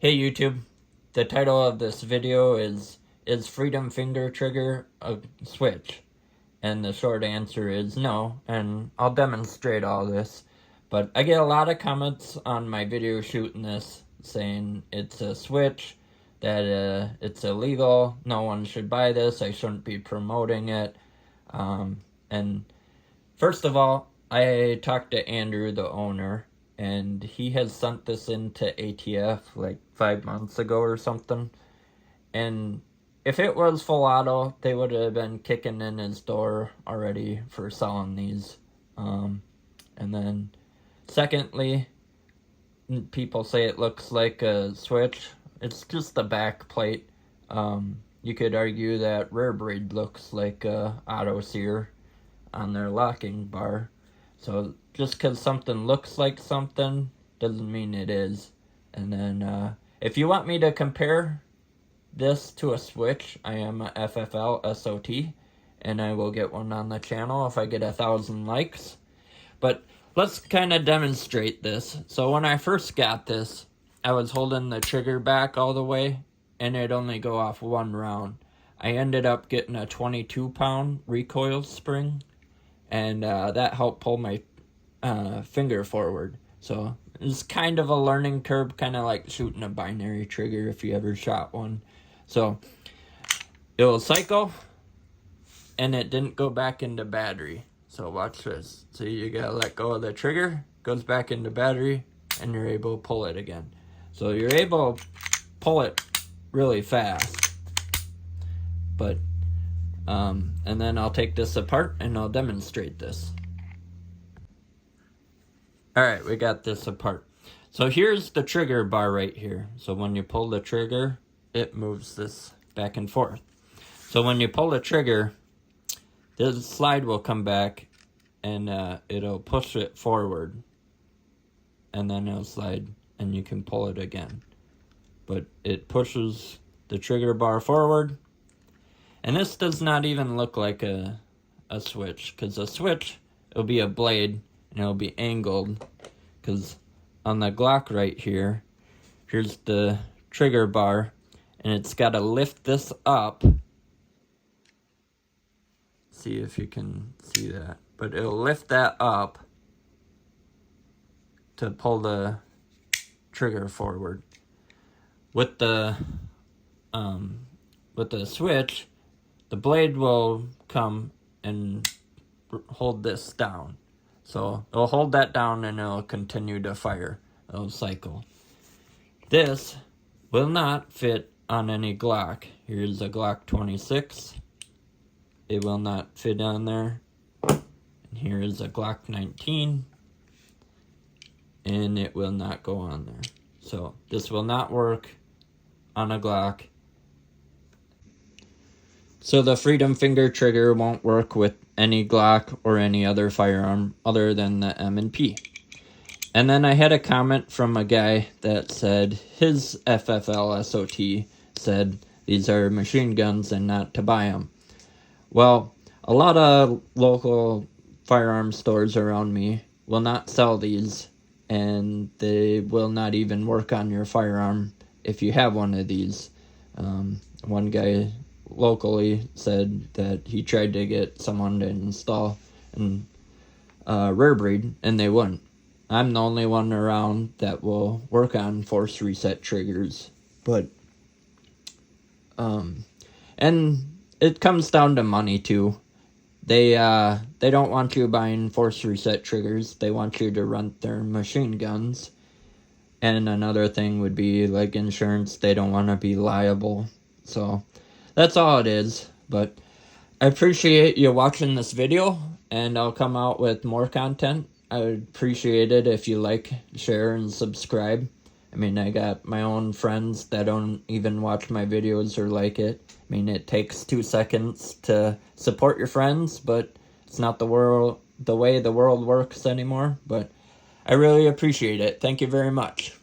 Hey YouTube, the title of this video is Freedom Finger Trigger a Switch? And the short answer is no, and I'll demonstrate all this. But I get a lot of comments on my video shooting this saying it's a switch, that it's illegal, no one should buy this, I shouldn't be promoting it. And first of all, I talked to Andrew, the owner, and he has sent this into ATF like 5 months ago or something. And if it was full auto, they would have been kicking in his door already for selling these. And then secondly, people say it looks like a switch. It's just the back plate. You could argue that Rare Breed looks like a auto sear on their locking bar. So just because something looks like something doesn't mean it is. And then if you want me to compare this to a switch, I am a FFL SOT, and I will get one on the channel if I get 1,000 likes. But let's kind of demonstrate this. So when I first got this, I was holding the trigger back all the way, and it'd only go off one round. I ended up getting a 22-pound recoil spring, and that helped pull my finger forward. So it's kind of a learning curve, kind of like shooting a binary trigger if you ever shot one. So it will cycle, and it didn't go back into battery. So watch this. So you gotta let go of the trigger, goes back into battery, and you're able to pull it again. So you're able to pull it really fast. But and then I'll take this apart and I'll demonstrate this. Alright, we got this apart. So here's the trigger bar right here. So when you pull the trigger, it moves this back and forth. So when you pull the trigger, the slide will come back and it'll push it forward. And then it'll slide and you can pull it again. But it pushes the trigger bar forward. And this does not even look like a switch, because a switch, it'll be a blade and it'll be angled, because on the Glock right here, here's the trigger bar, and it's got to lift this up. See if you can see that, but it'll lift that up to pull the trigger forward. With the switch, the blade will come and hold this down. So it'll hold that down and it'll continue to fire. It'll cycle. This will not fit on any Glock. Here's a Glock 26. It will not fit on there. And here is a Glock 19. And it will not go on there. So this will not work on a Glock. So the Freedom Finger Trigger won't work with any Glock or any other firearm other than the M&P. And then I had a comment from a guy that said his FFL SOT said these are machine guns and not to buy them. Well, a lot of local firearm stores around me will not sell these, and they will not even work on your firearm if you have one of these. One guy locally said that he tried to get someone to install a Rare Breed, and they wouldn't. I'm the only one around that will work on force reset triggers, but and it comes down to money too. They don't want you buying force reset triggers. They want you to rent their machine guns. And another thing would be like insurance. They don't want to be liable. So that's all it is. But I appreciate you watching this video, and I'll come out with more content. I would appreciate it if you like, share, and subscribe. I mean, I got my own friends that don't even watch my videos or like it. I mean, it takes 2 seconds to support your friends, but it's not the way the world works anymore. But I really appreciate it. Thank you very much.